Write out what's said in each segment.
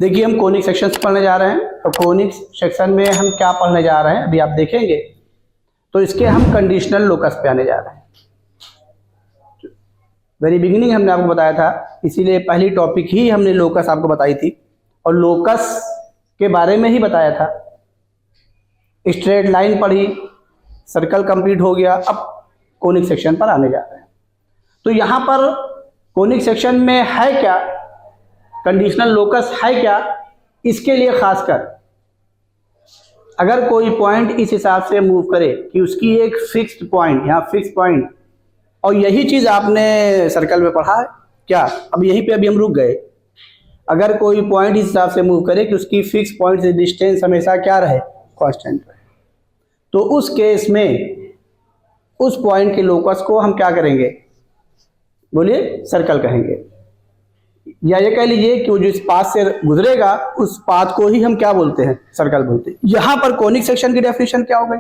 देखिए हम conic sections पढ़ने जा रहे हैं, तो कोनिक सेक्शन में हम क्या पढ़ने जा रहे हैं अभी आप देखेंगे। तो इसके हम कंडीशनल लोकस पे आने जा रहे हैं। वेरी बिगिनिंग हमने आपको बताया था, इसीलिए पहली टॉपिक ही हमने लोकस आपको बताई थी और लोकस के बारे में ही बताया था। स्ट्रेट लाइन पढ़ी, सर्कल कंप्लीट हो गया, अब कोनिक सेक्शन पर आने जा रहे हैं। तो यहाँ पर कोनिक सेक्शन में है क्या, कंडीशनल लोकस है क्या, इसके लिए खासकर अगर कोई पॉइंट इस हिसाब से मूव करे कि उसकी एक फिक्स्ड पॉइंट, यहाँ फिक्स पॉइंट, और यही चीज आपने सर्कल में पढ़ा है क्या, अब यहीं पे अभी हम रुक गए। अगर कोई पॉइंट इस हिसाब से मूव करे कि उसकी फिक्स पॉइंट से डिस्टेंस हमेशा क्या रहे, कांस्टेंट रहे, तो उस केस में उस पॉइंट के लोकस को हम क्या करेंगे, बोलिए, सर्कल कहेंगे। या ये कह लीजिए कि वो जो इस पाथ से गुजरेगा उस पाथ को ही हम क्या बोलते हैं, सर्कल बोलते हैं। यहां पर कोनिक सेक्शन की डेफिनेशन क्या हो गई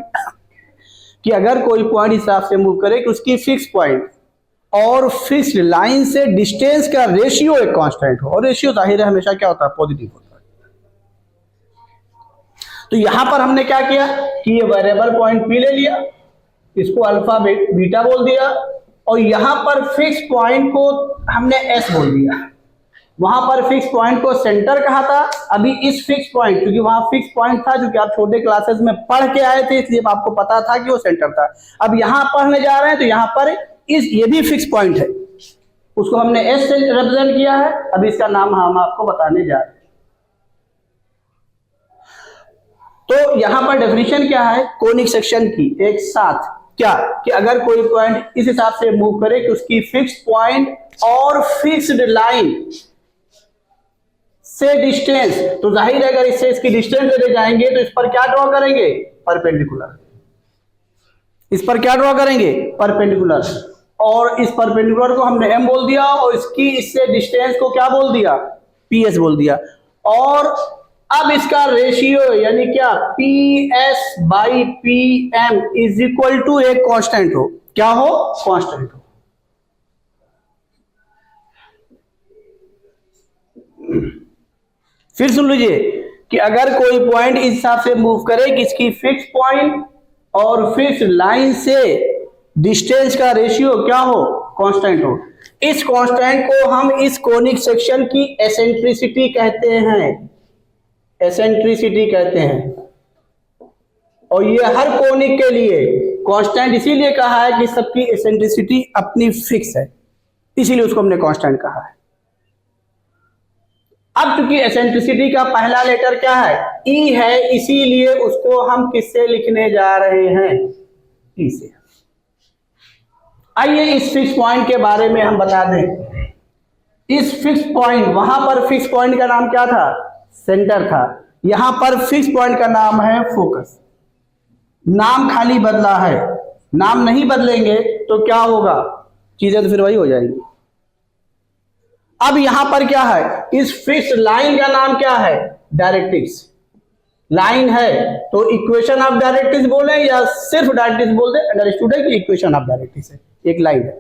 कि अगर कोई पॉइंट इस हिसाब से मूव करे कि उसकी फिक्स पॉइंट और फिक्स्ड लाइन से डिस्टेंस का रेशियो एक कांस्टेंट हो, और रेशियो जाहिर है हमेशा क्या होता है, पॉजिटिव होता है। तो यहां पर हमने क्या किया कि ये वेरिएबल पॉइंट पी ले लिया, इसको अल्फा बीटा बोल दिया, और यहां पर फिक्स पॉइंट को हमने एस बोल दिया। वहां पर फिक्स पॉइंट को सेंटर कहा था। अभी इस फिक्स पॉइंट, क्योंकि वहां फिक्स पॉइंट था, क्योंकि आप छोटे क्लासेस में पढ़ के आए थे इसलिए आपको पता था कि वो सेंटर था। अब यहां पढ़ने जा रहे हैं तो यहां पर ये भी फिक्स पॉइंट है, उसको हमने एस से रिप्रेजेंट किया है। अभी इसका नाम हम आपको बताने जा रहे हैं। तो यहां पर डेफिनेशन क्या है कोनिक सेक्शन की, एक साथ क्या कि अगर कोई पॉइंट इस हिसाब से मूव करे कि उसकी फिक्स पॉइंट और फिक्स्ड लाइन से डिस्टेंस, तो जाहिर है अगर इससे इसकी डिस्टेंस लेते जाएंगे तो इस पर क्या ड्रॉ करेंगे, परपेंडिकुलर। इस पर क्या ड्रॉ करेंगे, परपेंडिकुलर, और इस परपेंडिकुलर को हमने एम बोल दिया और इसकी इससे डिस्टेंस को क्या बोल दिया, पीएस बोल दिया। और अब इसका रेशियो यानी क्या, P S by P M is equal to एक कांस्टेंट हो, क्या हो, कांस्टेंट हो। फिर सुन लीजिए कि अगर कोई पॉइंट इस हिसाब से मूव करे कि इसकी फिक्स पॉइंट और फिक्स लाइन से डिस्टेंस का रेशियो क्या हो, कांस्टेंट हो, इस कांस्टेंट को हम इस कोनिक सेक्शन की एसेंट्रिसिटी कहते हैं, एसेंट्रिसिटी कहते हैं। और ये हर कोनिक के लिए कांस्टेंट इसीलिए कहा है कि सबकी एसेंट्रिसिटी अपनी फिक्स है, इसीलिए उसको हमने कांस्टेंट कहा है। अब चूंकि एसेंट्रिसिटी का पहला लेटर क्या है, ई है, इसीलिए उसको हम किससे लिखने जा रहे हैं, ई से। आइए इस फिक्स पॉइंट के बारे में हम बता दें। इस फिक्स पॉइंट, वहां पर फिक्स पॉइंट का नाम क्या था, सेंटर था। यहां पर फिक्स पॉइंट का नाम है फोकस। नाम खाली बदला है, नाम नहीं बदलेंगे तो क्या होगा, चीजें तो फिर वही हो जाएंगी। अब यहां पर क्या है, इस फिक्स लाइन का नाम क्या है, डायरेक्ट्रिक्स। लाइन है तो इक्वेशन ऑफ डायरेक्ट्रिक्स बोले या सिर्फ डायरेक्ट्रिक्स बोल दे, अंडरस्टूड है कि इक्वेशन ऑफ डायरेक्ट्रिक्स है, एक लाइन है।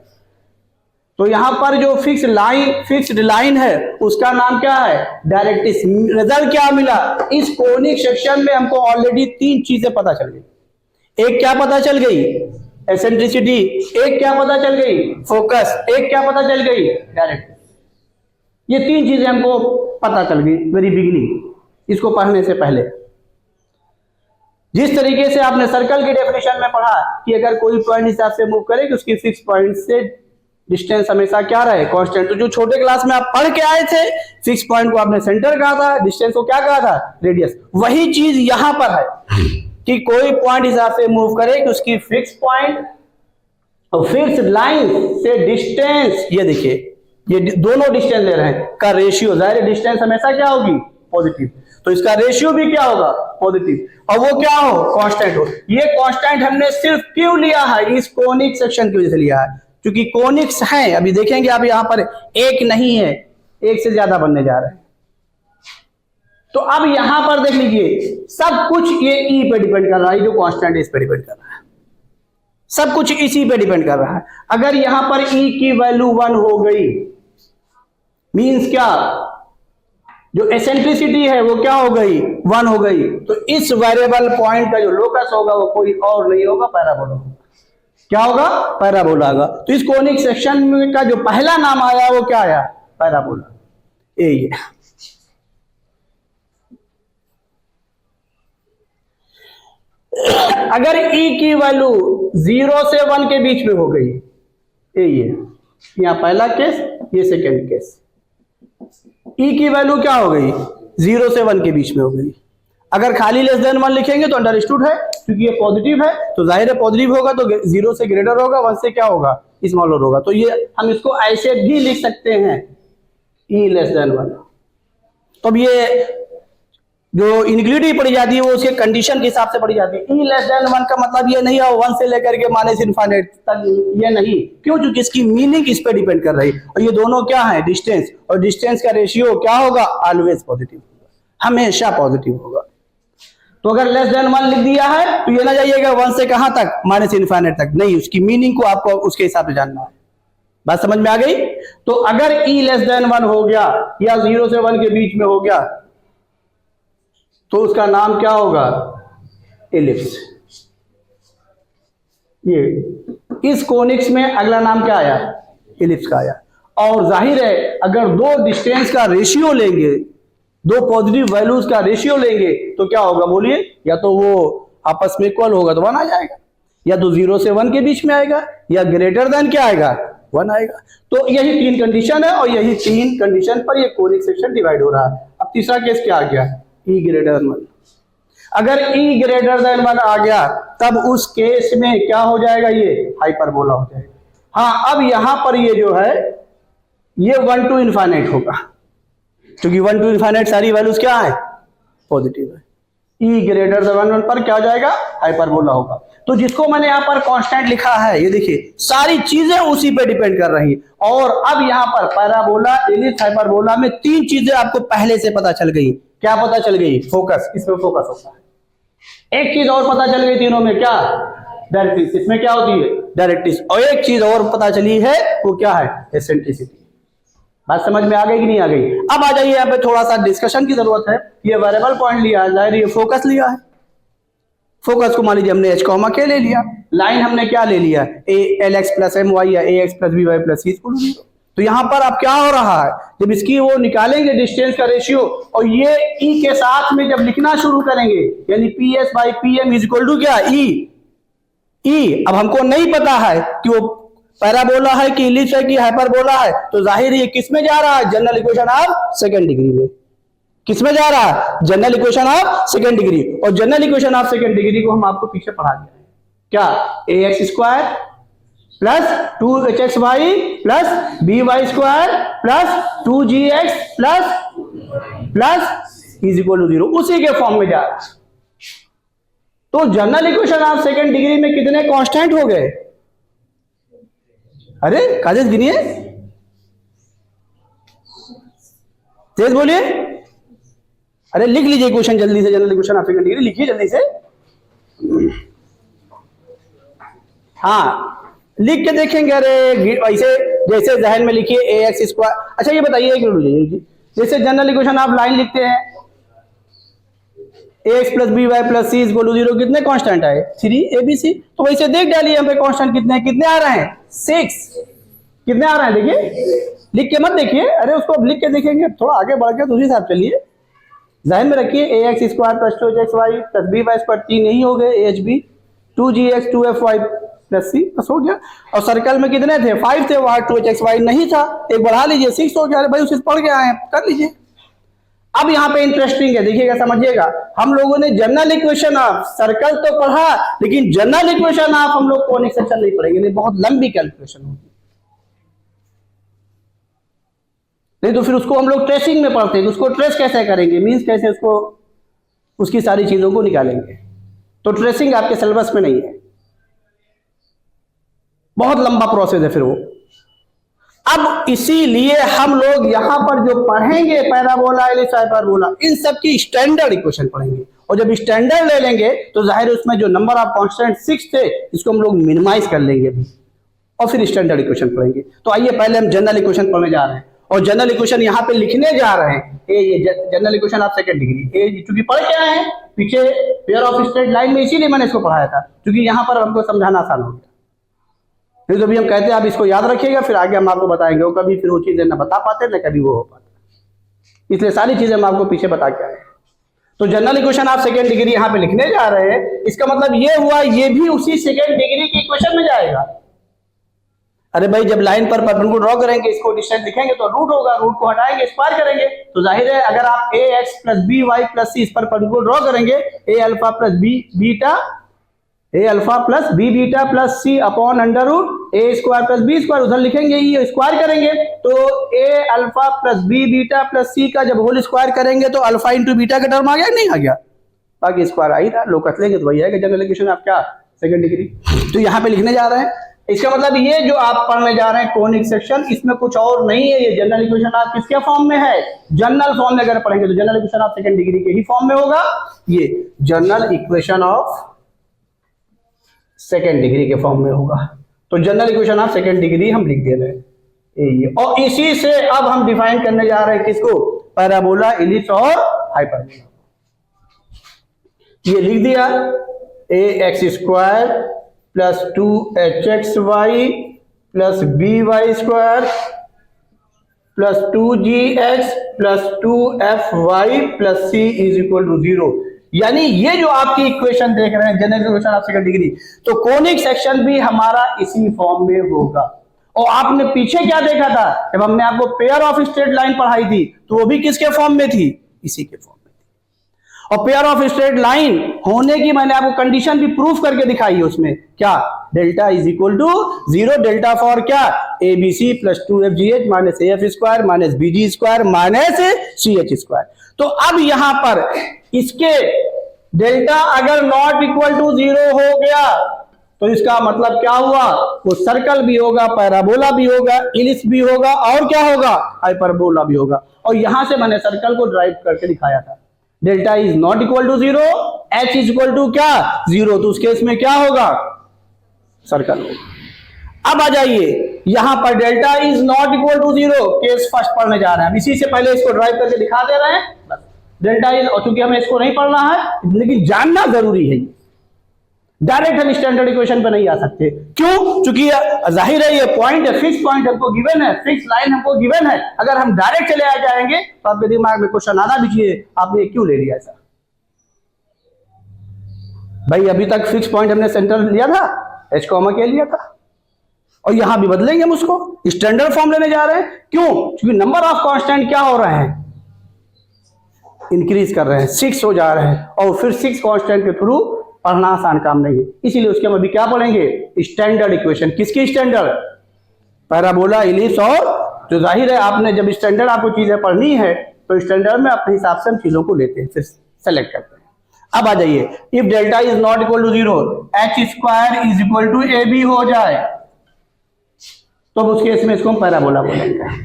तो यहां पर जो फिक्स्ड लाइन है उसका नाम क्या है, डायरेक्ट्रिक्स। रिजल्ट क्या मिला, इस कोनिक सेक्शन में हमको ऑलरेडी तीन चीजें पता चल गई। एक क्या पता चल गई, एसेंट्रिसिटी, एक क्या पता चल गई, फोकस, एक क्या पता चल गई, डायरेक्ट्रिक्स। ये तीन चीजें हमको पता चल गई वेरी बिगिनिंग, इसको पढ़ने से पहले। जिस तरीके से आपने सर्कल की डेफिनेशन में पढ़ा कि अगर कोई पॉइंट हिसाब से मूव करे कि उसकी फिक्स पॉइंट से डिस्टेंस हमेशा क्या रहे, कांस्टेंट। तो जो छोटे क्लास में आप पढ़ के आए थे, फिक्स पॉइंट को आपने सेंटर कहा था, डिस्टेंस को क्या कहा था, रेडियस। वही चीज यहां पर है कि कोई पॉइंट हिसाब से मूव करे कि उसकी फिक्स पॉइंट और फिक्स लाइन से डिस्टेंस, ये देखिए ये दोनों डिस्टेंस ले रहे हैं, का रेशियो, जाहिर डिस्टेंस हमेशा क्या होगी, पॉजिटिव, तो इसका रेशियो भी क्या होगा, पॉजिटिव, और वो क्या हो, कांस्टेंट हो। ये कांस्टेंट हमने सिर्फ क्यों लिया है, इस कोनिक सेक्शन की वजह से लिया है, क्योंकि कोनिक्स हैं, अभी देखेंगे आप यहां पर एक नहीं है, एक से ज्यादा बनने जा रहे हैं। तो अब यहां पर देख लीजिए सब कुछ ये ई पे डिपेंड कर रहा है, जो कांस्टेंट है इस पे डिपेंड कर रहा है, सब कुछ इसी पे डिपेंड कर रहा है। अगर यहां पर ई की वैल्यू 1 हो गई, मीन्स क्या, जो एसेंट्रिसिटी है वो क्या हो गई, 1 हो गई। तो इस वेरिएबल पॉइंट का जो लोकस होगा वो कोई और नहीं होगा, पैराबोला होगा। क्या होगा, पैराबोला होगा। तो इस कोनिक सेक्शन का जो पहला नाम आया वो क्या आया, पैराबोला। ये अगर E की वैल्यू 0 से 1 के बीच में हो गई, ये यहां पहला केस, ये सेकेंड केस, E की वैल्यू क्या हो गई, 0 से 1 के बीच में हो गई। अगर खाली लेस देन 1 लिखेंगे तो अंडरस्टूड है, क्योंकि ये पॉजिटिव है तो जाहिर है पॉजिटिव होगा, तो 0 से ग्रेटर होगा, 1 से क्या होगा, स्मॉलर होगा। तो ये हम इसको ऐसे भी लिख सकते हैं, E लेस देन 1। तो अब ये जो इनग्लिटी पड़ी जाती है वो उसके कंडीशन के हिसाब से पड़ी जाती है। E लेस देन 1 का मतलब ये नहीं है 1 से लेकर के माइनस इनफाइनाइट तक, ये नहीं। क्यों, क्योंकि इसकी मीनिंग इस पे डिपेंड कर रही है। और ये दोनों क्या है, डिस्टेंस, और डिस्टेंस का रेशियो क्या होगा, ऑलवेज पॉजिटिव होगा, हमेशा पॉजिटिव होगा। तो अगर लेस देन 1 लिख दिया है तो ये ना जाइएगा 1 से कहां तक, माइनस इनफाइनाइट तक, नहीं, उसकी मीनिंग को आपको उसके हिसाब से जानना है। बात समझ में आ गई। तो अगर E लेस देन 1 हो गया या 0 से 1 के बीच में हो गया तो उसका नाम क्या होगा, एलिप्स। ये इस कोनिक्स में अगला नाम क्या आया, एलिप्स का आया। और जाहिर है अगर दो डिस्टेंस का रेशियो लेंगे, दो पॉजिटिव वैल्यूज का रेशियो लेंगे तो क्या होगा, बोलिए, या तो वो आपस में इक्वल होगा तो 1 आ जाएगा, या तो 0 से 1 के बीच में आएगा, या ग्रेटर देन क्या आएगा, 1 आएगा। तो यही 3 कंडीशन है, और यही 3 कंडीशन पर ये कोनिक सेक्शन डिवाइड हो रहा है। अब तीसरा केस क्या आ गया, E ग्रेटर देन 1। अगर E ग्रेटर देन 1 आ गया तब उस केस में क्या हो जाएगा, ये हाइपरबोला हो जाएगा। हाँ, अब यहां पर ये जो है ये 1 टू इनफाइनाइट होगा, क्योंकि 1 टू इनफाइनाइट सारी वैल्यूज क्या है, पॉजिटिव है। E ग्रेटर देन 1 पर क्या हो जाएगा, हाइपरबोला होगा। तो जिसको मैंने यहां पर कांस्टेंट लिखा है, ये देखिए सारी चीजें उसी पे डिपेंड कर रही। और अब यहां पर पैराबोला, एलिप्स, हाइपरबोला में 3 चीजें आपको पहले से पता चल गई। क्या पता चल गई, फोकस, इसमें फोकस होता है। एक चीज और पता चल गई तीनों में, क्या, डायरेक्ट्रिक्स, इसमें क्या होती है, डायरेक्ट्रिक्स। और एक चीज और पता चली है, वो क्या है, एसेंट्रिसिटी। बात समझ में आ गई कि नहीं आ गई। अब आ जाइए, यहाँ पे थोड़ा सा डिस्कशन की जरूरत है। ये वेरिएबल पॉइंट लिया है, जाहिर ये फोकस लिया है। फोकस को मान लीजिए हमने h, k ले लिया, लाइन हमने क्या ले लिया, lx प्लस एम वाई या ax plus B Y plus C. तो यहां पर अब क्या हो रहा है, जब इसकी वो निकालेंगे डिस्टेंस का रेशियो, और ये E के साथ में जब लिखना शुरू करेंगे, यानी PS by PM is equal to क्या, E। अब हमको नहीं पता है कि वो पैराबोला है कि एलिप्स है कि हाइपरबोला है, तो जाहिर ये किस में जा रहा है, general equation of second degree में। किस में जा रहा है, general equation of second degree. और general equation of second degree को हम आपको पीछे पढ़ा दिया है, क्या, ax square plus 2hxy plus by square plus 2gx plus is equal to 0, उसी के फॉर्म में जा रहा है। तो general equation of second degree में कितने कांस्टेंट हो गए, अरे काजेश गिनिए, तेज बोलिए, अरे लिख लीजिए क्वेश्चन जल्दी से, general equation of second degree लिखिए जल्दी से। हाँ लिख के देखेंगे, अरे ऐसे जैसे जहन में लिखिए ax स्क्वायर। अच्छा ये बताइए एक मिनट, जैसे जनरल इक्वेशन आप लाइन लिखते हैं ax plus B Y plus c is equal to 0, कितने कांस्टेंट आए, 3abc। तो वैसे देख डालिए यहाँ पे कांस्टेंट कितने आ रहे हैं, 6। कितने आ रहे हैं देखिए, लिख के मत देखिए, अरे उसको अब लिख के देखेंगे, थोड़ा आगे बढ़ के दूसरी हिसाब चलिए। जहन में रखिए ax square plus 2hxy plus B y square 3 नहीं हो गए, hb 2gx 2fy प्लस सी, बस हो गया। और सर्कल में कितने थे, 5 थे, वहां 2hxy नहीं था, एक बढ़ा लीजिए 6 हो गया। अरे भाई उसे पढ़ के आए कर लीजिए। अब यहाँ पे इंटरेस्टिंग है, देखिएगा समझिएगा, हम लोगों ने जनरल इक्वेशन ऑफ सर्कल तो पढ़ा, लेकिन जनरल इक्वेशन ऑफ हम लोग कोनिक सेक्शन नहीं पढ़ेंगे, नहीं बहुत लंबी कैलकुलेशन होगी, नहीं तो फिर उसको हम लोग ट्रेसिंग में पढ़ते हैं, उसको ट्रेस कैसे करेंगे, मीन्स कैसे उसको, उसकी सारी चीजों को निकालेंगे। तो ट्रेसिंग आपके सिलेबस में नहीं है, बहुत लंबा प्रोसेस है फिर वो। अब इसीलिए हम लोग यहां पर जो पढ़ेंगे पैराबोला, एलिप्स, हाइपरबोला, इन सब की स्टैंडर्ड इक्वेशन पढ़ेंगे। और जब स्टैंडर्ड ले लेंगे तो जाहिर उसमें जो नंबर ऑफ कांस्टेंट 6 थे इसको हम लोग मिनिमाइज कर लेंगे भी, और फिर स्टैंडर्ड इक्वेशन पढ़ेंगे। तो आइए पहले हम जनरल इक्वेशन पढ़ने जा रहे हैं। और जनरल इक्वेशन यहाँ पे लिखने जा रहे हैं, ये general equation of second degree. ये चूंकि पढ़ के आए हैं पीछे पेयर ऑफ स्ट्रेट लाइन में, इसीलिए मैंने इसको पढ़ाया था, क्योंकि यहाँ पर हमको समझाना आसान हो गया। फिर कभी हम कहते हैं आप इसको याद रखिएगा, फिर आगे हम आपको बताएंगे, और कभी फिर वो चीजें ना बता पाते ना कभी वो हो पाता, इसलिए सारी चीजें हम आपको पीछे बता के आए। तो general equation of second degree यहाँ पे लिखने जा रहे हैं, इसका मतलब ये हुआ ये भी उसी सेकंड डिग्री की इक्वेशन में जाएगा। अरे भाई जब लाइन पर परपेंडिकुलर ड्रॉ करेंगे, इसको डिस्टेंस लिखेंगे तो रूट होगा, रूट को हटाएंगे स्क्वायर करेंगे, तो जाहिर है अगर आप A X plus B Y plus C इस पर परपेंडिकुलर ड्रॉ करेंगे, A alpha plus B beta, A alpha plus B beta plus C upon under root A square plus B square, उधर लिखेंगे ये स्क्वायर करेंगे, तो A alpha plus B beta plus C का जब होल स्क्वायर करेंगे तो अल्फा इंटू बीटा का टर्म आ गया, नहीं आ गया, बाकी स्क्वायर आ ही रहा, लोग कट लेंगे तो वही आएगा जनरल इक्वेशन आप क्या सेकंड डिग्री। तो यहाँ पे लिखने जा रहे हैं, इसका मतलब ये जो आप पढ़ने जा रहे हैं कोनिक सेक्शन, इसमें कुछ और नहीं है, ये जनरल इक्वेशन आप किसके फॉर्म में है, जनरल फॉर्म में अगर पढ़ेंगे तो general equation of second degree के ही फॉर्म में होगा, ये general equation of second degree के फॉर्म में होगा। तो general equation of second degree हम लिख दे रहे हैं ये, और इसी से अब हम डिफाइन करने जा रहे हैं किसको, पैराबोला, इलिप्स और हाइपरबोला। ये लिख दिया, A X square plus 2hxy plus by square plus 2gx plus 2fy plus c is equal to 0। यानी ये जो आपकी इक्वेशन देख रहे हैं general equation of second degree, तो कोनिक सेक्शन भी हमारा इसी फॉर्म में होगा। और आपने पीछे क्या देखा था, जब हमने आपको पेयर ऑफ स्ट्रेट लाइन पढ़ाई थी तो वो भी किसके फॉर्म में थी, इसी के फॉर्म में थी। और पेयर ऑफ स्ट्रेट लाइन होने की मैंने आपको कंडीशन भी प्रूफ करके दिखाई है, उसमें क्या, delta is equal to 0, delta for क्या, ए B C plus 2fgh minus F square minus B G square minus ch square. तो अब यहां पर इसके डेल्टा अगर नॉट इक्वल टू 0 हो गया तो इसका मतलब क्या हुआ, वो सर्कल भी होगा, पैराबोला भी होगा, इलिप्स भी होगा, और क्या होगा, हाइपरबोला भी होगा। और यहां से मैंने सर्कल को ड्राइव करके दिखाया था, delta is not equal to 0, h is equal to क्या 0, तो उस केस में क्या होगा, सर्कल होगा। अब आ जाइए यहां पर delta is not equal to 0, case first पढ़ने जा रहे हैं, इसी से पहले इसको ड्राइव करके दिखा दे रहे हैं बस। डेल्टा इज, और चूंकि हमें इसको नहीं पढ़ना है लेकिन जानना जरूरी है, डायरेक्ट हम स्टैंडर्ड इक्वेशन पे नहीं आ सकते, क्यों, क्योंकि जाहिर है ये पॉइंट है, फिक्स पॉइंट हमको गिवन है, फिक्स लाइन हमको गिवन है, अगर हम डायरेक्ट चले आ जाएंगे तो आपके दिमाग में क्वेश्चन आना भी चाहिए, आपने क्यों ले लिया ऐसा। भाई अभी तक फिक्स पॉइंट हमने सेंटर लिया था, एच कॉमा के लिया था, और यहां भी बदलेंगे हम उसको, स्टैंडर्ड फॉर्म लेने जा रहे हैं, क्यों, क्योंकि नंबर ऑफ कांस्टेंट क्या हो रहे हैं, इंक्रीज कर रहे हैं, 6 हो जा रहे हैं, और फिर 6 कांस्टेंट के थ्रू पढ़ना आसान काम नहीं है, इसीलिए उसके हम अभी क्या पढ़ेंगे, स्टैंडर्ड इक्वेशन। किसकी स्टैंडर्ड, पैराबोला, इलिप्स, और जो जाहिर है आपने जब स्टैंडर्ड आपको चीजें पढ़नी है तो स्टैंडर्ड में अपने हिसाब से हम चीजों को लेते हैं, फिर सेलेक्ट करते हैं। अब आ जाइए, if delta is not equal to 0, h square is equal to a B हो जाए, तो उस केस में इसको हम पैराबोला बोलेंगे।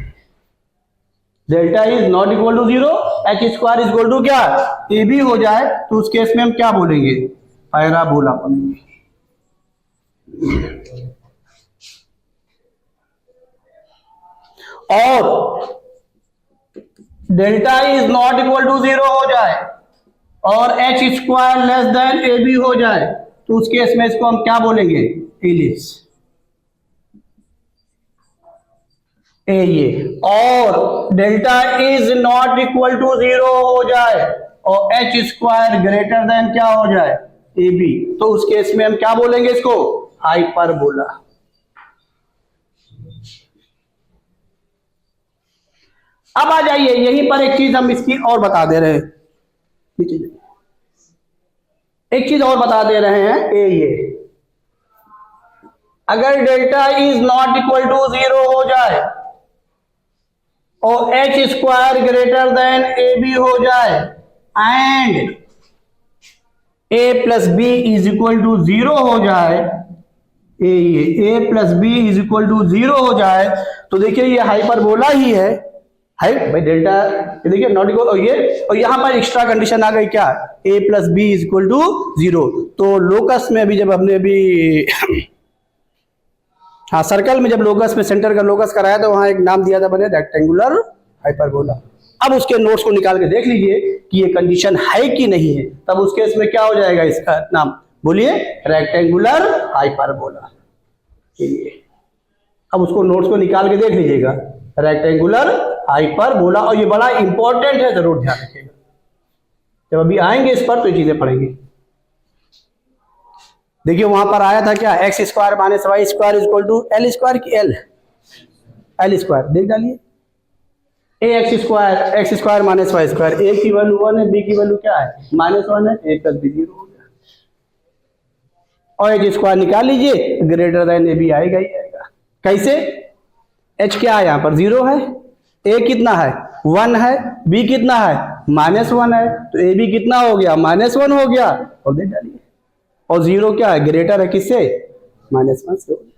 Delta is not equal to 0, h square is equal to क्या, ए बी हो जाए, तो उस केस में हम क्या बोलेंगे, पैराबोला बोलेंगे। और delta is not equal to 0 हो जाए और H square less than A B हो जाए, तो उस केस में इसको हम क्या बोलेंगे, इलिप्स। ये और delta is not equal to 0 हो जाए और एच स्क्वायर ग्रेटर देन क्या हो जाए, ए बी, तो उस केस में हम क्या बोलेंगे इसको, हाइपरबोला। अब आ जाइए यहीं पर एक चीज हम इसकी और बता दे रहे हैं, एक चीज और बता दे रहे हैं, ये अगर delta is not equal to 0 हो जाए और H square greater than A B हो जाए and A plus B is equal to 0 हो जाए, A plus B is equal to 0 हो जाए, तो देखिए ये हाइपरबोला ही है भाई, डेल्टा देखिए नॉट इक्वल, और यहां पर एक्स्ट्रा कंडीशन आ गई क्या, A plus B is equal to 0। तो लोकस में अभी जब हमने अभी हाँ, सर्कल में जब लोकस में सेंटर का लोकस कराया तो वहां एक नाम दिया था मैंने, रेक्टेंगुलर हाइपरबोला। अब उसके नोट्स को निकाल के देख लीजिए कि ये कंडीशन है कि नहीं है, तब उस केस में क्या हो जाएगा इसका नाम, बोलिए, रेक्टेंगुलर हाइपरबोला। अब उसको नोट्स को निकाल के देख लीजिएगा, रेक्टेंगुलर हाइपरबोला। और ये बड़ा इंपॉर्टेंट है, जरूर ध्यान रखिएगा, जब अभी आएंगे इस पर तो ये चीजें पढ़ेंगे। देखिए वहां पर आया था क्या, X square minus Y square equal to L square की एल स्क्वायर, देख डालिए, A X square minus Y square, A की वैल्यू 1 है, बी की वैल्यू क्या है -1 है, ए प्लस बी 0 हो गया। और एच स्क्वायर निकाल लीजिए, ग्रेटर देन ए बी आएगा ही आएगा। कैसे, एच क्या है यहाँ पर 0 है, ए कितना है 1 है, बी कितना है -1 है, तो ए बी कितना हो गया -1 हो गया, और देख डालिए। और 0 क्या है, ग्रेटर है किससे, -1 से हो गया।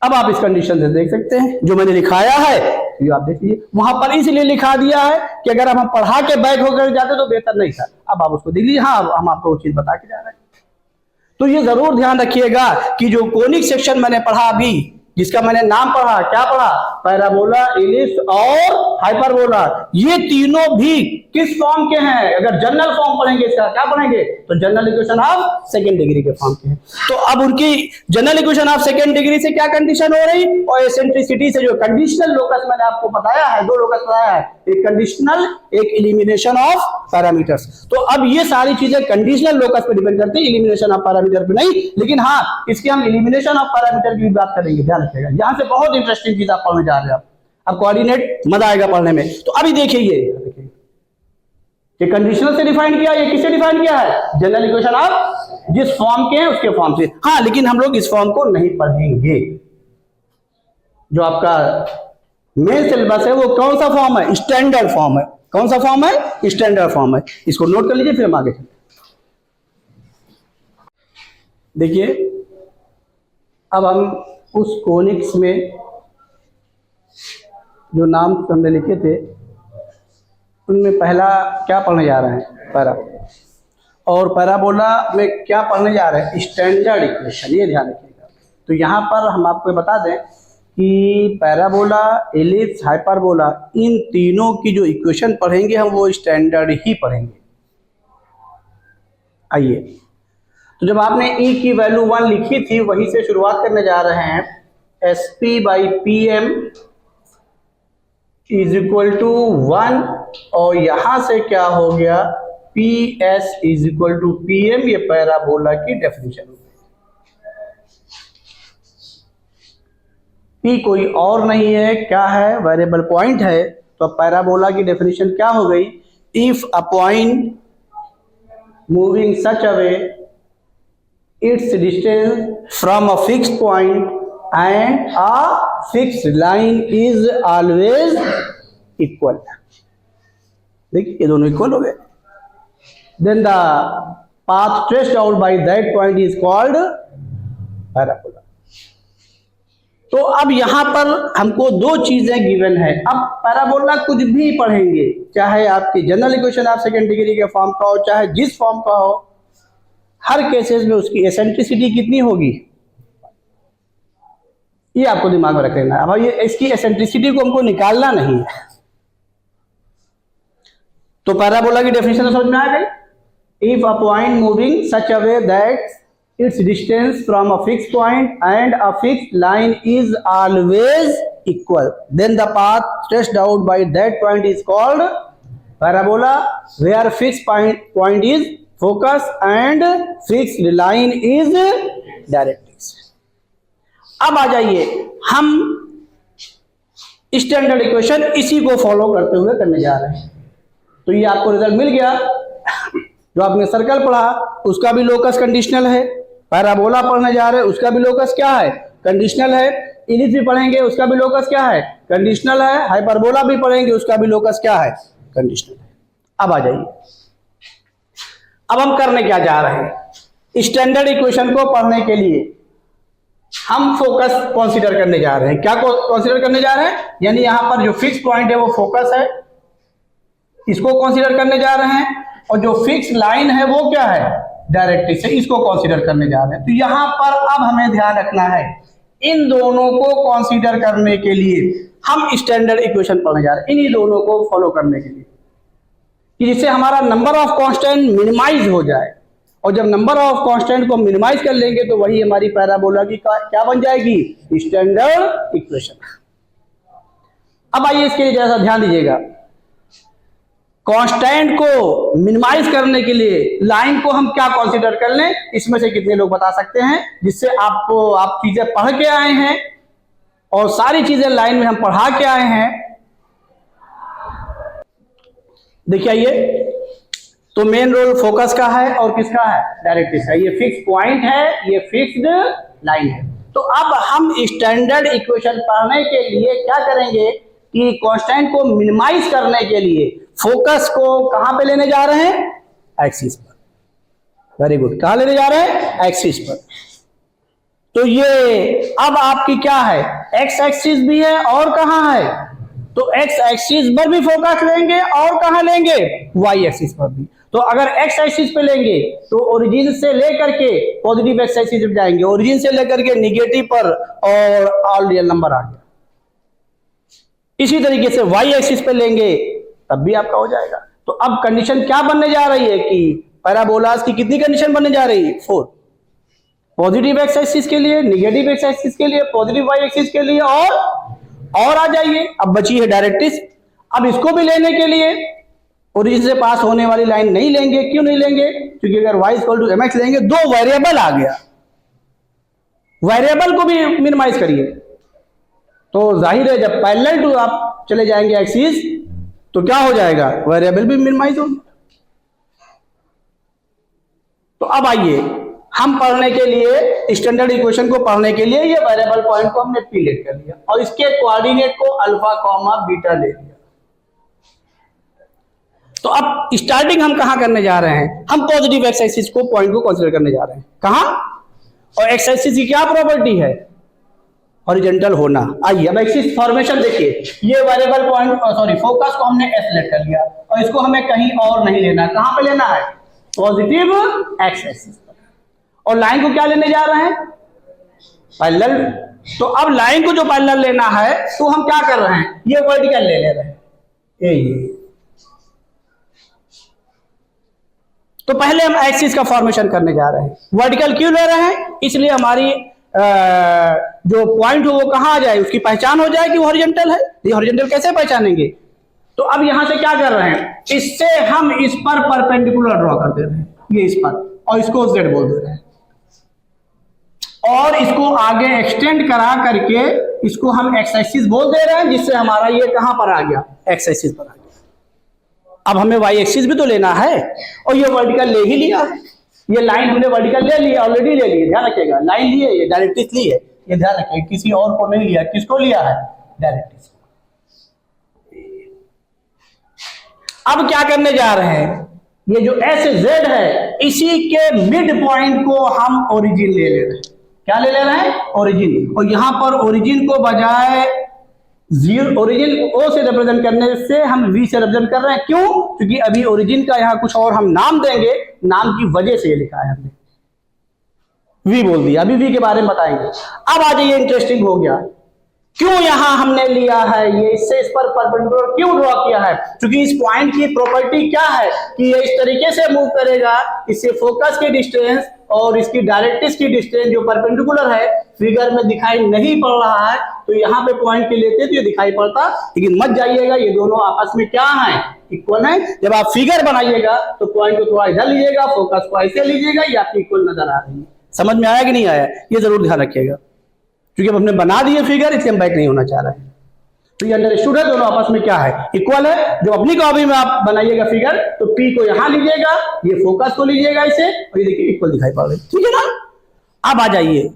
अब आप इस कंडीशन से देख सकते हैं जो मैंने लिखाया है, ये आप देखिए वहां पर इसलिए लिखा दिया है कि अगर हम पढ़ा के बैक होकर जाते तो बेहतर नहीं था। अब आप उसको देख लीजिए, हाँ हम आपको वो चीज बता के जा रहे हैं। तो ये जरूर ध्यान रखिएगा कि जो कोनिक सेक्शन मैंने पढ़ा अभी, जिसका मैंने नाम पढ़ा, क्या पढ़ा, पैराबोला, इलिप्स और हाइपरबोला, ये तीनों भी किस फॉर्म के हैं। अगर जनरल फॉर्म पढ़ेंगे इसका, क्या पढ़ेंगे, तो general equation of second degree के फॉर्म के हैं। तो अब उनकी general equation of second degree से क्या कंडीशन हो रही, और एसेंट्रिसिटी से जो कंडीशनल लोकस मैंने आपको बताया है, 2 लोकस बताया है, एक कंडीशनल, एक एलिमिनेशन ऑफ पैरामीटर्स। तो अब ये सारी चीजें कंडीशनल लोकस पे डिपेंड करती है, एलिमिनेशन ऑफ पैरामीटर पे नहीं। लेकिन हाँ, इसकी हम एलिमिनेशन ऑफ पैरामीटर की भी बात करेंगे, ध्यान रखिएगा। यहां से बहुत इंटरेस्टिंग चीज आप पढ़ने जा रहे हैं, अब कोऑर्डिनेट मजा आएगा पढ़ने में। तो अभी देखिए ये कंडीशनल से डिफाइन किया, ये किससे डिफाइन किया है, जनरल इक्वेशन ऑफ जिस फॉर्म के हैं उसके फॉर्म से। हाँ, लेकिन हम लोग इस फॉर्म को नहीं पढ़ेंगे। जो आपका मेन सिलेबस है वो कौन सा फॉर्म है, स्टैंडर्ड फॉर्म है। कौन सा फॉर्म है, स्टैंडर्ड फॉर्म है। इसको नोट कर लीजिए, फिर हम आगे चलते। देखिए अब हम उस कोनिक्स में जो नाम हमने लिखे थे उनमें पहला क्या पढ़ने जा रहे हैं, पैराबोला। और पैराबोला में क्या पढ़ने जा रहे हैं, स्टैंडर्ड इक्वेशन, ये ध्यान रखिएगा। तो यहाँ पर हम आपको बता दें कि पैराबोला, एलिप्स, हाइपरबोला, इन तीनों की जो इक्वेशन पढ़ेंगे हम वो स्टैंडर्ड ही पढ़ेंगे। आइए, तो जब आपने ई की वैल्यू 1 लिखी थी वहीं से शुरुआत करने जा रहे हैं। SP/PM इज इक्वल टू 1, और यहां से क्या हो गया, PS is equal to PM। ये पैराबोला की डेफिनेशन हो गई। P कोई और नहीं है, क्या है, वेरिएबल पॉइंट है। तो पैराबोला की डेफिनेशन क्या हो गई, if a point moving such a way its distance from a fixed point and a fixed line is always equal। देखिए ये दोनों इक्वल हो गए। Then the path traced out by that point is called parabola। तो अब यहां पर हमको 2 चीजें गिवन है। अब पैराबोला कुछ भी पढ़ेंगे, चाहे आपकी general equation of second degree के फॉर्म का हो, चाहे जिस फॉर्म का हो, हर केसेस में उसकी एसेंट्रिसिटी कितनी होगी, ये आपको दिमाग में रख लेना। अब ये इसकी एसेंट्रिसिटी को हमको निकालना नहीं है। तो पैराबोला की डेफिनेशन समझ में आ गई, if a point moving such a way that its distance from a fix point and a fixed line is always equal, then the path traced out by that point is called parabola, where fixed point is focus and fixed line is directrix. अब आ जाइए, हम standard equation इसी को follow करते हुए करने जा रहे हैं। तो ये आपको रिजल्ट मिल गया। जो आपने सर्कल पढ़ा उसका भी लोकस कंडीशनल है, पैराबोला पढ़ने जा रहे हैं उसका भी लोकस क्या है, कंडीशनल है। इलिप्स भी पढ़ेंगे उसका भी लोकस क्या है, कंडीशनल है। हाइपरबोला भी पढ़ेंगे उसका भी लोकस क्या है, कंडीशनल है। अब आ जाइए, अब हम करने क्या जा रहे हैं, स्टैंडर्ड इक्वेशन को पढ़ने के लिए हम फोकस कंसीडर करने जा रहे हैं। क्या कंसीडर करने जा रहे हैं, यानी यहां पर जो फिक्स पॉइंट है वो फोकस है, इसको कंसीडर करने जा रहे हैं। और जो फिक्स लाइन है वो क्या है, डायरेक्ट्रिक्स से, इसको कंसीडर करने जा रहे हैं। तो यहां पर अब हमें ध्यान रखना है, इन दोनों को कंसीडर करने के लिए हम स्टैंडर्ड इक्वेशन पढ़ने जा रहे हैं, इन्हीं दोनों को फॉलो करने के लिए, कि जिससे हमारा नंबर ऑफ कांस्टेंट मिनिमाइज हो जाए। और जब नंबर ऑफ कांस्टेंट को मिनिमाइज कर लेंगे तो वही हमारी पैराबोला की क्या बन जाएगी, स्टैंडर्ड इक्वेशन। अब आइए इसके लिए जैसा ध्यान दीजिएगा, कांस्टेंट को मिनिमाइज करने के लिए लाइन को हम क्या कंसीडर कर लें, इसमें से कितने लोग बता सकते हैं, जिससे आपको आप चीजें पढ़ के आए हैं और सारी चीजें लाइन में हम पढ़ा के आए हैं। देखिए आइए, तो मेन रोल फोकस का है और किसका है, डायरेक्ट्रिक्स का। ये फिक्स पॉइंट है, ये फिक्स्ड लाइन है। तो अब हम स्टैंडर्ड इक्वेशन पढ़ने के लिए क्या करेंगे कि कांस्टेंट को मिनिमाइज करने के लिए फोकस को कहां पे लेने जा रहे हैं, एक्सिस पर। वेरी गुड, कहां लेने जा रहे हैं, एक्सिस पर। तो ये अब आपकी क्या है, एक्स एक्सिस भी है और कहां है, तो एक्स एक्सिस पर भी फोकस लेंगे और कहां लेंगे, वाई एक्सिस पर भी। तो अगर एक्स एक्सिस पे लेंगे तो ओरिजिन से लेकर के पॉजिटिव एक्स एक्सिस पे जाएंगे, ओरिजिन से लेकर के निगेटिव पर और ऑल रियल नंबर आ गया। इसी तरीके से वाई एक्सिस पे लेंगे तब भी आपका हो जाएगा। तो अब कंडीशन क्या बनने जा रही है कि पैराबोलास की कितनी कंडीशन बनने जा रही है, 4। पॉजिटिव एक्स एक्सिस के लिए, निगेटिव एक्स एक्सिस के लिए, पॉजिटिव वाई एक्सिस के लिए और आ जाइए। अब बची है डायरेक्ट्रिक्स। अब इसको भी लेने के लिए ओरिजिन से पास होने वाली लाइन नहीं लेंगे। क्यों नहीं लेंगे, क्योंकि अगर y = mx लेंगे, दो वेरिएबल आ गया, वेरिएबल को भी मिनिमाइज करिए। तो जाहिर है जब पैरेलल टू आप चले जाएंगे एक्सिस तो क्या हो जाएगा, वेरिएबल भी मिनिमाइज होगा। तो अब आइए, हम पढ़ने के लिए स्टैंडर्ड इक्वेशन को पढ़ने के लिए ये वेरिएबल पॉइंट को हमने पी लेट कर लिया और इसके कोऑर्डिनेट को अल्फा कॉमा बीटा ले लिया। तो अब स्टार्टिंग हम कहां करने जा रहे हैं, हम पॉजिटिव एक्स एक्सिस को पॉइंट को कंसीडर करने जा रहे हैं। कहां, और एक्स एक्सिस की क्या प्रॉपर्टी है, हॉरिजॉन्टल होना। आइए अब एक्सिस फॉर्मेशन देखिए, ये वेरिएबल पॉइंट फोकस को हमने एस लेट कर लिया और इसको हमें कहीं और नहीं लेना। कहां पे लेना है, पॉजिटिव एक्स एक्सिस पर। और लाइन को क्या लेने जा रहे हैं, पैरेलल। तो अब लाइन को जो पैरेलल लेना है तो हम क्या कर रहे हैं, ये वर्टिकल ले रहे हैं, ये। तो पहले हम एक्सिस का फॉर्मेशन करने जा रहे हैं। वर्टिकल क्यों ले रहे हैं, इसलिए हमारी जो पॉइंट हो वो कहां आ जाए, उसकी पहचान हो जाए कि वो हॉरिजॉन्टल है। ये हॉरिजॉन्टल कैसे पहचानेंगे, तो अब यहां से क्या कर रहे हैं, इससे हम इस पर परपेंडिकुलर ड्रॉ कर दे रहे हैं, ये इस पर, और इसको z बोल दे रहे हैं। और इसको आगे एक्सटेंड करा करके इसको हम एक्स एक्सिस बोल दे रहे हैं, जिससे हमारा ये कहां पर आ गया, एक्स एक्सिस पर आ गया। अब हमें वाई एक्सिस भी तो लेना है और ये वर्टिकल ले ही लिया है। ये लाइन हमने वर्टिकल ले लिया, ऑलरेडी ले ली, ध्यान रखिएगा। लाइन लिए, ये डायरेक्ट्रिक्स ली है, ये ध्यान रखिएगा, किसी और को नहीं लिया। किसको लिया है, डायरेक्ट्रिक्स। अब क्या करने जा रहे हैं, ये जो एस जेड है इसी के मिड पॉइंट को हम ओरिजिन ले रहे हैं। क्या ले रहे हैं, ओरिजिन। और यहां पर ओरिजिन को बजाय जीरो, ओरिजिन ओ से रिप्रेजेंट करने से हम वी से रिप्रेजेंट कर रहे हैं। क्यों, क्योंकि अभी ओरिजिन का यहां कुछ और हम नाम देंगे, नाम की वजह से ये लिखा है हमने, वी बोल दिया। अभी वी के बारे में बताएंगे। अब आ जाइए, इंटरेस्टिंग हो गया, क्यों यहां हमने लिया है ये, इससे इस पर परपेंडिकुलर क्यों ड्रॉ किया है, क्योंकि इस पॉइंट की प्रॉपर्टी क्या है कि ये इस तरीके से मूव करेगा, इससे फोकस की डिस्टेंस और इसकी डायरेक्ट्रिक्स की डिस्टेंस जो परपेंडिकुलर है, फिगर में दिखाई नहीं पड़ रहा है। तो यहाँ पे पॉइंट के लेते तो ये दिखाई पड़ता, लेकिन मत जाइएगा, ये दोनों आपस में क्या है, इक्वल है। जब आप फिगर बनाइएगा तो पॉइंट को थोड़ा इधर लीजिएगा, फोकस को ऐसे लीजिएगा, ये आपकी इक्वल नजर आ रही है। समझ में आया कि नहीं आया, ये जरूर ध्यान रखिएगा, क्योंकि अब हमने बना दिए फिगर, इसलिए हम बैक नहीं होना चाह रहे हैं। तो ये अंडरस्टूड है, दोनों आपस में क्या है, इक्वल है। जो अपनी कॉपी में आप बनाइएगा फिगर, तो पी को यहां लीजिएगा, ये फोकस को लीजिएगा इसे, और ये देखिए इक्वल दिखाई पड़ रही, ठीक है ना। अब आ जाइए,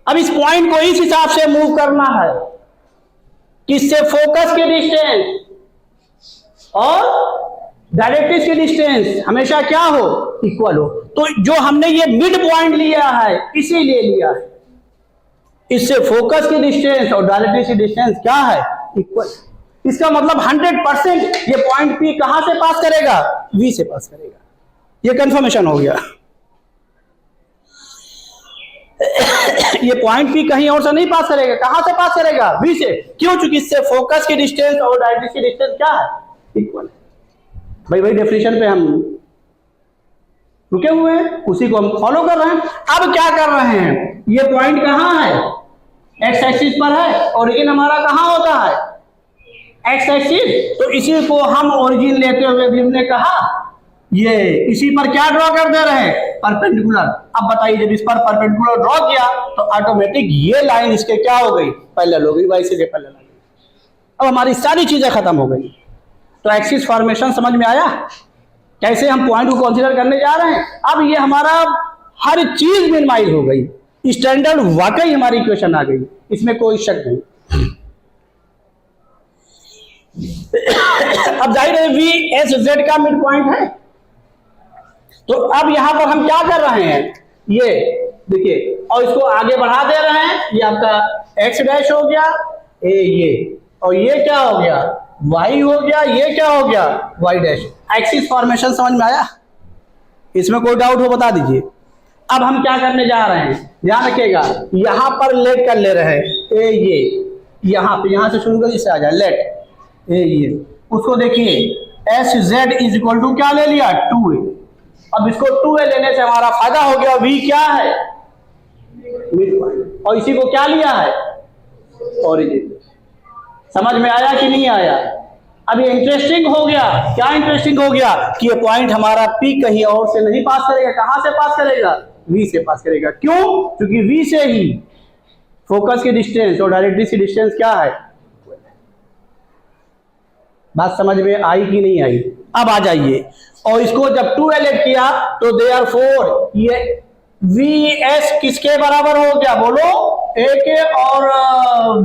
अब इस पॉइंट को इस हिसाब से मूव करना है कि इससे फोकस की डिस्टेंस और डायरेक्ट्रिक्स की डिस्टेंस हमेशा क्या हो, इक्वल हो। तो जो हमने ये मिड पॉइंट लिया है इसीलिए लिया है, इससे फोकस की डिस्टेंस और डायरेक्ट्रिक्स की डिस्टेंस क्या है, इक्वल। इसका मतलब 100% ये पॉइंट P कहां से पास करेगा? V से पास करेगा। ये कंफर्मेशन हो गया। ये पॉइंट P कहीं और से नहीं पास करेगा, कहां से पास करेगा? V से। क्यों? चूंकि इससे फोकस की डिस्टेंस और डायरेक्ट्रिक्स की डिस्टेंस क्या है? इक्वल है। भाई डेफिनेशन पे हम रुके हुए हैं, उसी को हम फॉलो कर रहे हैं। अब क्या कर रहे हैं? ये पॉइंट कहां है? एक्स एक्सिस पर है। ओरिजिन हमारा कहां होता है? X axis. तो इसी को हम ओरिजिन लेते हुए भी हमने कहा ये इसी पर क्या ड्रॉ कर दे रहे हैं? परपेंडिकुलर। अब बताइए, जब इस पर परपेंडिकुलर ड्रॉ किया तो ऑटोमेटिक ये लाइन इसके क्या हो गई? पैरेलल हो गई, वाई से पैरेलल आ गई। अब हमारी सारी चीजें खत्म हो गई। तो एक्सिस फॉर्मेशन समझ में आया? कैसे हम पॉइंट को कंसीडर करने जा रहे हैं? अब ये हमारा हर चीज मिनिमाइज हो गई, स्टैंडर्ड वाकई हमारी इक्वेशन आ गई, इसमें कोई शक नहीं। अब जाहिर है वी एस जेड का मिड पॉइंट है। तो अब यहां पर हम क्या कर रहे हैं? ये देखिए, और इसको आगे बढ़ा दे रहे हैं। ये आपका एक्स डैश हो गया, ये, और ये क्या हो गया? वाई हो गया। ये क्या हो गया? Y dash. एक्सिस फॉर्मेशन समझ में आया? इसमें कोई डाउट हो बता दीजिए। अब हम क्या करने जा रहे हैं? ध्यान रखिएगा, यहां पर लेट कर ले रहे हैं। ये यहां पे, यहां से शुरू कर, इससे आ जाए लेट ये। उसको देखिए, S Z is equal to क्या ले लिया? 2a। अब इसको 2a लेने से हमारा फायदा हो गया। v क्या है? Mid point. और इसी को क्या लिया है? ओरिजिन। समझ में आया कि नहीं आया? अब ये इंटरेस्टिंग हो गया। क्या इंटरेस्टिंग हो गया? कि ये पॉइंट हमारा P कहीं और से नहीं पास करेगा। कहां से पास करेगा? V से पास करेगा। क्यों? क्योंकि V से ही फोकस की डिस्टेंस और डायरेक्ट्रिक्स की डिस्टेंस क्या है? बात समझ में आई कि नहीं आई? अब आ जाइए, और इसको जब 2a लेट किया तो देयरफॉर ये VS किसके बराबर हो गया? बोलो, A के। और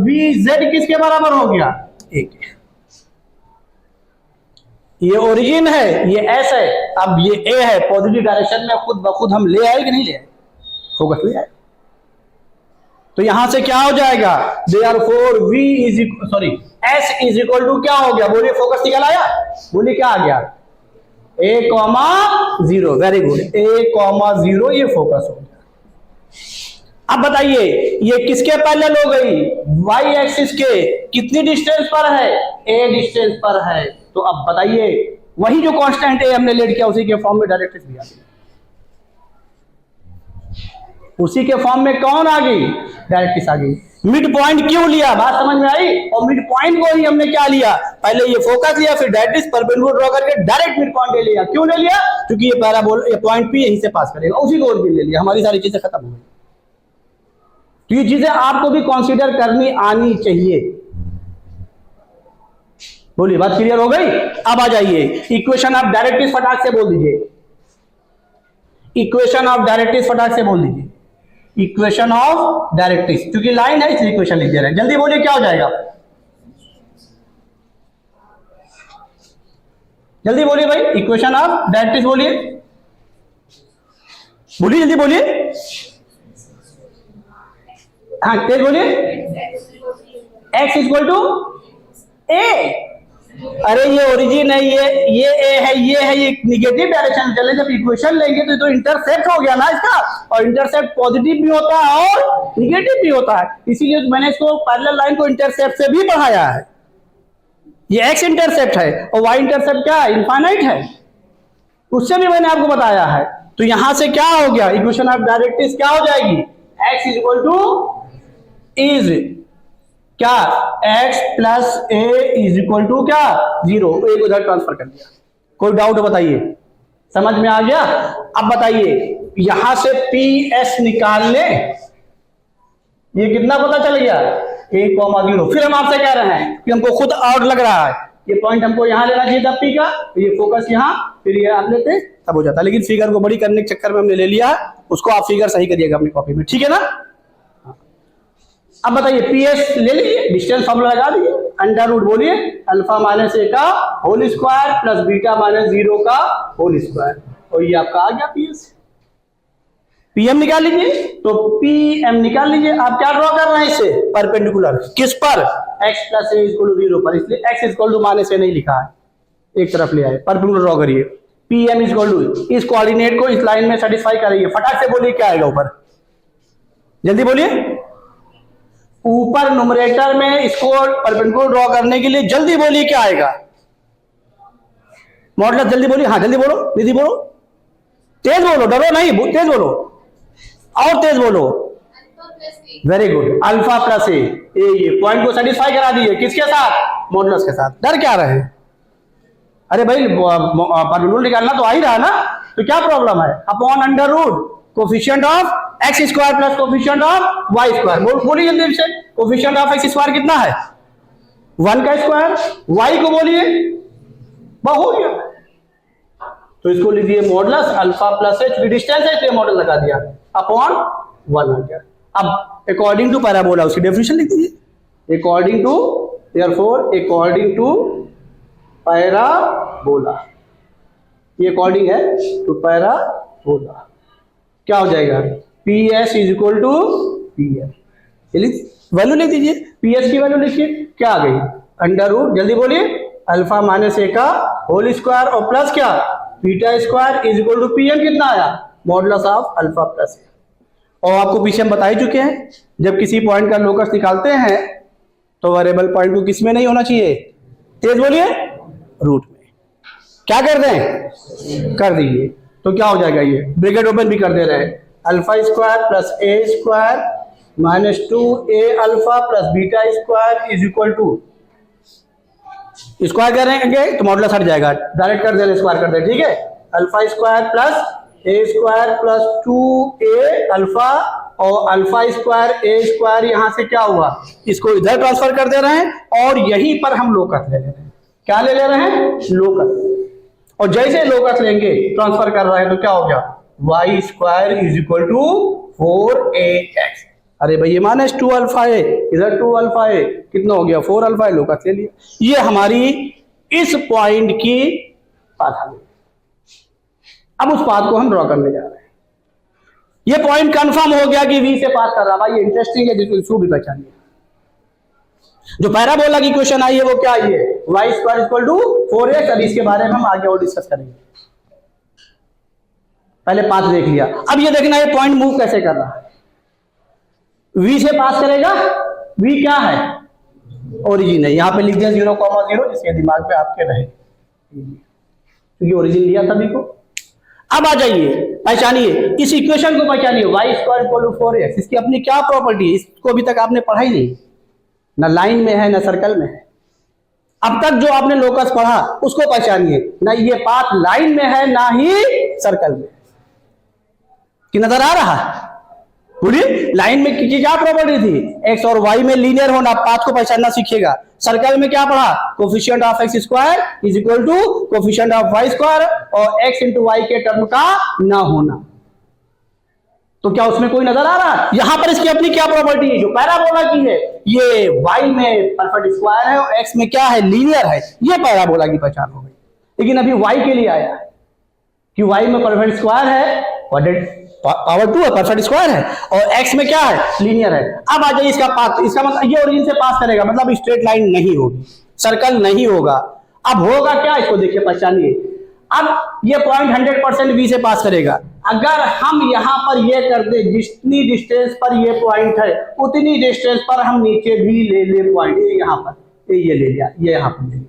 VZ किसके बराबर हो गया? A के। ये ओरिजिन है, ये S है। अब ये A है, पॉजिटिव डायरेक्शन में खुद ब खुद हम ले आए कि नहीं ले आए? फोकस ले आए। तो यहां से क्या हो जाएगा? Therefore S is equal to क्या हो गया? बोलिए, फोकस निकल आया? बोलिए क्या आ गया? A,0। वेरी गुड, A,0 ये फोकस हो गया। अब बताइए, ये किसके पैरेलल हो गई? वाई एक्सिस के। कितनी डिस्टेंस पर है? A डिस्टेंस पर है। तो अब बताइए, वही जो कांस्टेंट A हमने लेट किया उसी के फॉर्म में डायरेक्ट्रिक्स भी आ गई। उसी के फॉर्म में कौन आ गई? डायरेक्ट्रिक्स आ गई। मिड पॉइंट क्यों लिया? बात समझ में आई? और मिड पॉइंट को ही हमने क्या लिया? पहले ये फोकस लिया, फिर डायरेक्ट्रिक्स परपेंडिकुलर ड्रॉ करके डायरेक्ट मिड पॉइंट ले लिया। क्यों ले लिया? क्योंकि ये पैराबोल, ये पॉइंट P यहीं से पास करेगा, उसी को ओरिजिन ले लिया। हमारी सारी चीजें खत्म हो गई। तो ये चीजें आपको भी कंसीडर करनी आनी चाहिए। बोलिए, बात क्लियर हो गई? अब आ जाइए, इक्वेशन ऑफ डायरेक्ट्रिक्स फटाक से बोल दीजिए। इक्वेशन ऑफ डायरेक्ट्रिक्स फटाक से बोल दीजिए। इक्वेशन ऑफ डायरेक्ट्रिक्स, क्योंकि लाइन है इसलिए इक्वेशन लिख दे रहे हैं। जल्दी बोलिए, क्या हो जाएगा? जल्दी बोलिए भाई, इक्वेशन ऑफ डायरेक्ट्रिक्स बोलिए, बोलिए जल्दी बोलिए। हाँ तेज बोलिए। x इक्वल टू ए। अरे ये ओरिजिन है, ये ए है, ये निगेटिव डायरेक्शन चले। जब इक्वेशन लेंगे तो इंटरसेप्ट हो गया ना इसका, और इंटरसेप्ट पॉजिटिव भी होता है और निगेटिव भी होता है। इसीलिए मैंने इसको पैरेलल लाइन को इंटरसेप्ट से भी पढ़ाया है। ये एक्स इंटरसेप्ट है और वाई इंटरसेप्ट क्या है? इनफाइनाइट है। उससे भी मैंने आपको बताया है। तो यहां से क्या हो गया? इक्वेशन ऑफ डायरेक्ट्रिक्स क्या हो जाएगी? x is equal to is क्या? x plus a is equal to क्या? 0। एक उधर ट्रांसफर कर दिया। कोई डाउट बताइए? समझ में आ गया? अब बताइए, यहां से PS निकाल ले। ये कितना पता चल गया? 1,0। फिर हम आपसे कह रहे हैं कि हमको खुद आउट लग रहा है, ये पॉइंट हमको यहां लेना चाहिए था P का, तो ये फोकस यहां, फिर ये आप लेते तब हो जाता। लेकिन फिगर को बड़ी करने के चक्कर में हमने ले लिया, उसको आप फिगर सही करिएगा अपनी कॉपी में, ठीक है ना? अब बताइए, PS ले लीजिए, डिस्टेंस फॉर्मूला लगा दीजिए, अंडर रूट बोलिए अल्फा माइनस ए का whole square plus beta minus 0 का होल स्क्वायर, और ये आपका आ गया PS। PM निकाल लीजिए, तो PM निकाल लीजिए। आप क्या ड्रॉ कर रहे हैं? इससे परपेंडिकुलर। किस पर? x plus a equal to 0 पर, इसलिए x equal to minus a नहीं लिखा है, एक तरफ ले आए, परपेंडिकुलर ड्रॉ करिए। पी एम इक्वल टू, इस कोऑर्डिनेट को इस लाइन में सेटिस्फाई करिए। फटाक से बोलिए क्या आएगा ऊपर, जल्दी बोलिए। ऊपर न्यूमरेटर में इसको परपेंडिकुलर ड्रॉ करने के लिए जल्दी बोलिए क्या आएगा, मॉडुलस, जल्दी बोलिए। हाँ जल्दी बोलो, दीदी बोलो, तेज बोलो, डरो नहीं, तेज बोलो और तेज बोलो। वेरी गुड, अल्फा प्लस ए, ये पॉइंट को सेटिस्फाई करा दीजिए, किसके साथ, मॉडुलस के साथ। डर क्या रहे, अरे भाई परपेंडिकुलर निकालना तो आ ही रहा ना, तो क्या प्रॉब्लम है। Upon under root coefficient of x square plus coefficient of y square, बोलिए जल्दी से। कोफिशिएंट ऑफ एक्स स्क्वायर कितना है, 1 का स्क्वायर, वाई को बोलिए, हो गया। तो इसको लीजिए modulus alpha plus H, distance है इसलिए मॉडल लगा दिया, अपॉन 1 आ गया। अब अकॉर्डिंग टू पैराबोला उसकी डेफिनेशन लिख दीजिए, according to, therefore according to parabola, ये अकॉर्डिंग है टू पैराबोला, क्या हो जाएगा, P S is equal to P M, value लिख दीजिए, पी एस की वैल्यू लिखिए, क्या आ गई, अंडर रूट, जल्दी बोलिए, अल्फा माइनस ए का होल स्क्वायर और प्लस क्या, beta square is equal to P M, कितना आया, modulus of alpha plus a. और आपको पीछे हम बता ही चुके हैं, जब किसी पॉइंट का लोकस निकालते हैं तो वेरिएबल पॉइंट को किस में नहीं होना चाहिए, तेज बोलिए, रूट में। क्या कर दें, कर दीजिए, तो क्या हो जाएगा, ये ब्रैकेट ओपन भी कर दे रहे हैं, alpha square plus a square minus 2a alpha plus beta square is equal to, square करेंगे तो मॉडुलस हट जाएगा, डायरेक्ट कर दे, स्क्वायर कर दे, ठीक है, alpha square plus a square plus 2a alpha, और अल्फा स्क्वायर ए स्क्वायर यहां से क्या हुआ, इसको इधर ट्रांसफर कर दे रहे हैं और यहीं पर हम लोकस ले रहे हैं, क्या ले रहे हैं, लोकस। और जैसे लोकस लेंगे ट्रांसफर कर रहे हैं तो क्या हो गया, y square is equal to 4ax, अरे भाई ये माइनस 2 अल्फा है, इधर 2 अल्फा है, कितना हो गया, 4 अल्फा है, लोकस ले लिया। ये हमारी इस पॉइंट की पाथ आ गई। अब उस पाथ को हम ड्रॉ करने जा रहे हैं। ये पॉइंट कंफर्म हो गया कि वी से पास कर रहा, भाई इंटरेस्टिंग है, जिसको इसको भी पहचानिए। जो पैराबोला की क्वेश्चन आई है वो क्या आई है, Y square equal to 4x, अब इसके बारे में हम आगे और डिस्कस करेंगे, पहले पाथ देख लिया। अब ये देखना ये पॉइंट मूव कैसे कर रहा है, वी से पास करेगा, वी क्या है, ओरिजिन है, यहां पे लिख दिया 0,0, जिसके दिमाग पे आपके रहे, क्योंकि ओरिजिन लिया सभी को। अब आ जाइए, पहचानिए इस इक्वेशन को, पहचानिए Y square equal to 4x, इसकी अपनी क्या प्रॉपर्टी है, इसको अभी तक आपने पढ़ा ही नहीं, ना लाइन में है ना सर्कल में है। अब तक जो आपने लोकस पढ़ा उसको पहचानिए, ना ये पाथ लाइन में है ना ही सर्कल में, कि नजर आ रहा है, बोलिए। लाइन में क्या प्रॉपर्टी थी, एक्स और वाई में लीनियर होना, पाथ को पहचानना सीखेगा। सर्कल में क्या पढ़ा, coefficient of x square is equal to coefficient of y square, और एक्स इंटू वाई के टर्म का ना होना, तो क्या उसमें कोई नजर आ रहा है। यहां पर इसकी अपनी क्या प्रॉपर्टी है, जो पैराबोला की है, ये वाई में परफेक्ट स्क्वायर है और एक्स में क्या है, लीनियर है, ये पैराबोला की पहचान हो गई। लेकिन अभी वाई के लिए आया है कि वाई में परफेक्ट स्क्वायर है, पावर 2 है, परफेक्ट स्क्वायर है, और एक्स में क्या है, लीनियर है। अब आ जाइए इसका पाथ, इसका मतलब ये ओरिजिन से पास करेगा, मतलब स्ट्रेट लाइन नहीं होगी, सर्कल नहीं होगा। अब होगा क्या, इसको देखिए, पहचानिए। अब ये पॉइंट 100% वी से पास करेगा। अगर हम यहां पर ये कर दे, जितनी डिस्टेंस पर ये पॉइंट है उतनी डिस्टेंस पर हम नीचे भी ले ले पॉइंट, यहां पर ये ले लिया, ये यहां पर ले लिया,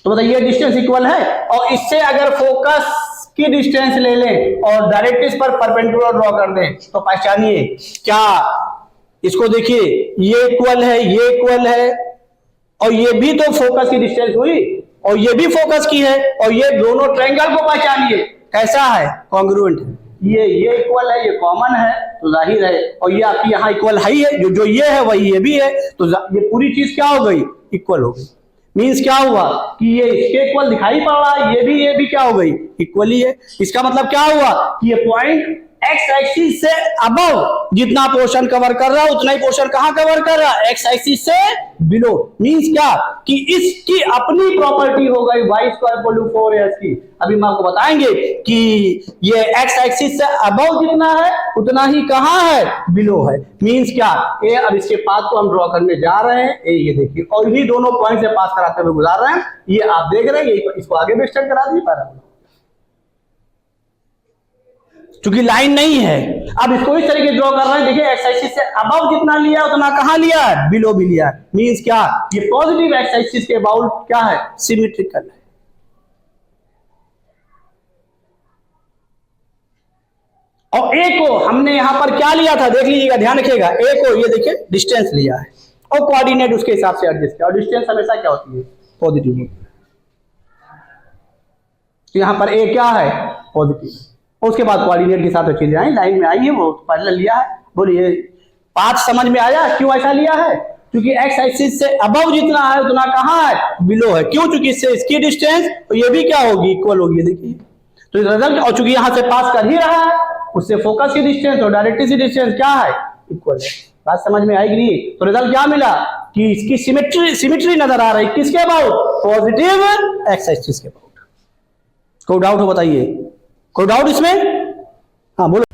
तो बताइए डिस्टेंस इक्वल है। और इससे अगर फोकस की डिस्टेंस ले लें और डायरेक्ट इस पर परपेंडिकुलर ड्रॉ कर दें तो पहचानिए क्या, इसको देखिए, ये इक्वल है, ये इक्वल है, और ये भी तो फोकस की डिस्टेंस हुई, और ये भी फोकस की है, और ये दोनों ट्रायंगल को पहचानिए कैसा है, कॉन्ग्रुएंट है, ये इक्वल है, ये कॉमन है, तो जाहिर है, और ये आपकी यहाँ इक्वल है, जो ये है वही ये भी है, तो ये पूरी चीज क्या हो गई, इक्वल हो गई। मींस क्या हुआ कि ये इसके इक्वल दिखाई पड़ रहा है, ये भी क्या हो गई, इक्वल ही है। इसका मतलब क्या हुआ कि ये पॉइंट एक्स एक्सिस से अबव जितना पोर्शन कवर कर रहा है उतना ही पोर्शन कहां कवर कर रहा है, एक्स एक्सिस से बिलो। मींस क्या कि इसकी अपनी प्रॉपर्टी हो गई Y square equal to 4ac की। अभी हम आपको बताएंगे कि ये एक्स एक्सिस से अबव जितना है उतना ही कहां है, बिलो है। मींस क्या, ये अब इसके पाथ को हम ड्रॉ करने जा रहे हैं, ये देखिए, और इन्हीं दोनों पॉइंट से पास कराते हुए गुजार रहे हैं। ये आप देख रहे हैं, ये इसको आगे भी एक्सटेंड करा दिए पैराबोला, क्योंकि लाइन नहीं है। अब इसको इस तरीके ड्रॉ कर रहे हैं, देखिए एक्स एक्सिस से अबव जितना लिया उतना कहां लिया है, बिलो भी लिया है। मींस क्या, ये पॉजिटिव एक्स एक्सिस के अबाउट क्या है, सिमेट्रिकल है। और ए को हमने यहां पर क्या लिया था, देख लीजिएगा, ध्यान रखिएगा। ए को ये देखिए डिस्टेंस लिया है और कोऑर्डिनेट उसके हिसाब से एडजस्ट किया, और डिस्टेंस हमेशा क्या होती है, पॉजिटिव होती है। तो यहां पर ए क्या है, पॉजिटिव। उसके बाद कोऑर्डिनेट के साथ चले जाए, लाइन में आई है, वो पैरेलल लिया है। बोलिए पाथ समझ में आया क्यों ऐसा लिया है, क्योंकि एक्स एक्सिस से अबव जितना है उतना कहां है, बिलो है। क्यों, क्योंकि इससे इसकी डिस्टेंस तो ये भी क्या होगी, इक्वल होगी। देखिए तो रिजल्ट, और चूंकि यहां से पास कर ही रहा है, उससे फोकस की डिस्टेंस और डायरेक्ट्रिक्स की डिस्टेंस क्या है, इक्वल है। बात समझ में आएगी नहीं, तो रिजल्ट क्या मिला कि इसकी सिमेट्री नजर आ रही, किसके अबाउट, पॉजिटिव एक्स एक्सिस के अबाउट। कोई डाउट हो बताइए, कोई डाउट इसमें, हाँ बोलो।